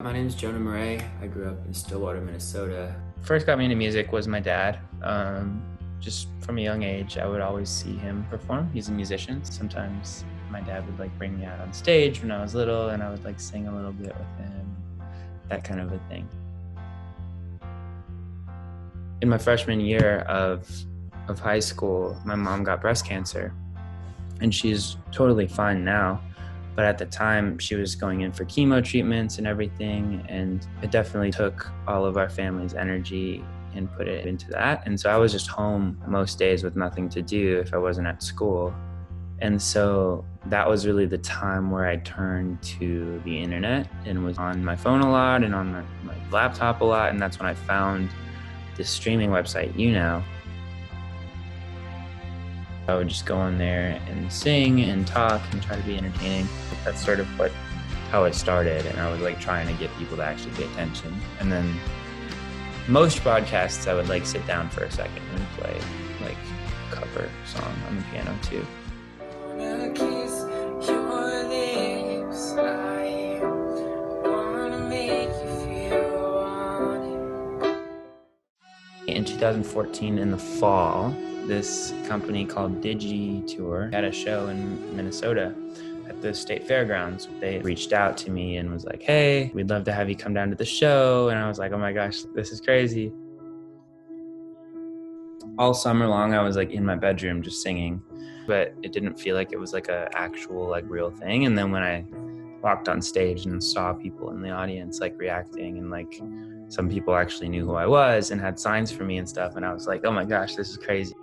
My name is Jonah Marais. I grew up in Stillwater, Minnesota. First got me into music was my dad. Just from a young age, I would always see him perform. He's a musician. Sometimes my dad would bring me out on stage when I was little, and I would sing a little bit with him, that kind of a thing. In my freshman year of high school, my mom got breast cancer, and she's totally fine now. But at the time, she was going in for chemo treatments and everything, and it definitely took all of our family's energy and put it into that. And so I was just home most days with nothing to do if I wasn't at school. And so that was really the time where I turned to the internet and was on my phone a lot and on my laptop a lot. And that's when I found this streaming website, YouNow. I would just go on there and sing and talk and try to be entertaining. That's sort of how it started, and I was trying to get people to actually pay attention. And then most broadcasts, I would sit down for a second and play a cover song on the piano too. In 2014, in the fall, this company called Tour had a show in Minnesota at the state fairgrounds. They reached out to me and was like, hey, we'd love to have you come down to the show. And I was like, oh my gosh, this is crazy. All summer long, I was in my bedroom just singing, but it didn't feel like it was a actual real thing. And then when I walked on stage and saw people in the audience reacting, and some people actually knew who I was and had signs for me and stuff, and I was like, oh my gosh, this is crazy.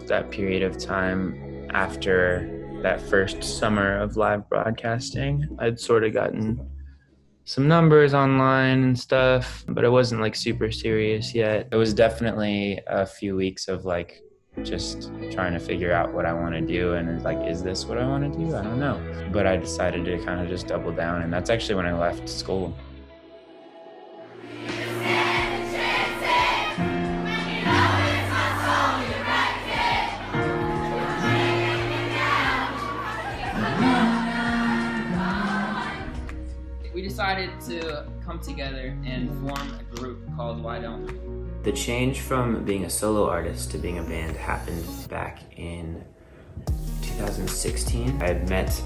That period of time after that first summer of live broadcasting, I'd sort of gotten some numbers online and stuff, but it wasn't super serious yet. It was definitely a few weeks of just trying to figure out what I want to do, and is this what I want to do? I don't know. But I decided to kind of just double down, and that's actually when I left school. We decided to come together and form a group called Why Don't We? The change from being a solo artist to being a band happened back in 2016. I had met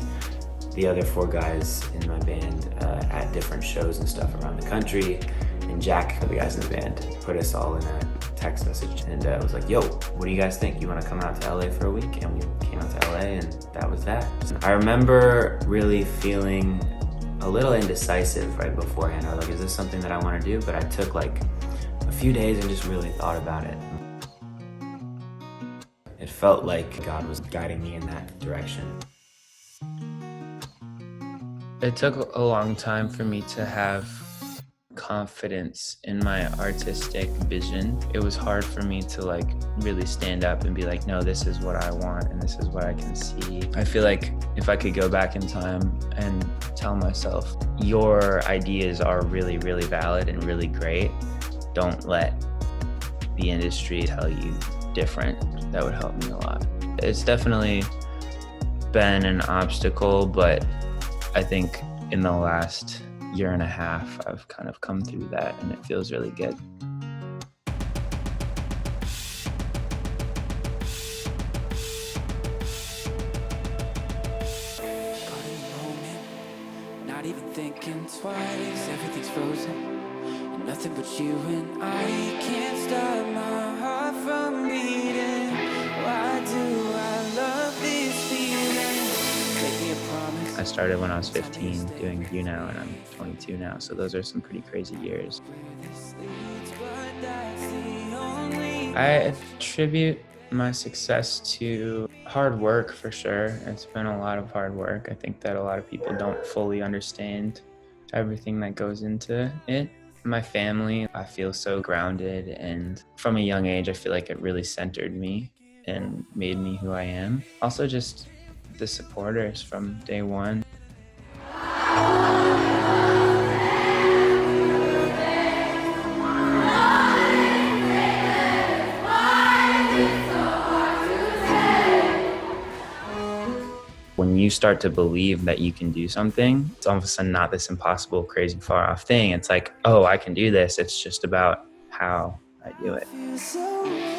the other four guys in my band at different shows and stuff around the country, and Jack, the guys in the band, put us all in a text message and was like, yo, what do you guys think? You want to come out to LA for a week? And we came out to LA, and that was that. I remember really feeling a little indecisive right beforehand. I was like, is this something that I want to do? But I took a few days and just really thought about it. It felt like God was guiding me in that direction. It took a long time for me to have confidence in my artistic vision. It was hard for me to really stand up and be like, no, this is what I want and this is what I can see. I feel like if I could go back in time and tell myself, your ideas are really, really valid and really great, don't let the industry tell you different, that would help me a lot. It's definitely been an obstacle, but I think in the last year and a half, I've kind of come through that, and it feels really good. Not even thinking twice, everything's frozen. Nothing but you and I can't stop my heart from beating. Why do I love this feeling? Make me a promise. I started when I was 15 doing YouNow, and I'm 22 now, so those are some pretty crazy years. I attribute my success to hard work, for sure. It's been a lot of hard work. I think that a lot of people don't fully understand everything that goes into it. My family, I feel so grounded, and from a young age, I feel like it really centered me and made me who I am. Also, just the supporters from day one. When you start to believe that you can do something, it's all of a sudden not this impossible, crazy, far off thing. It's like, oh, I can do this. It's just about how I do it. Feel so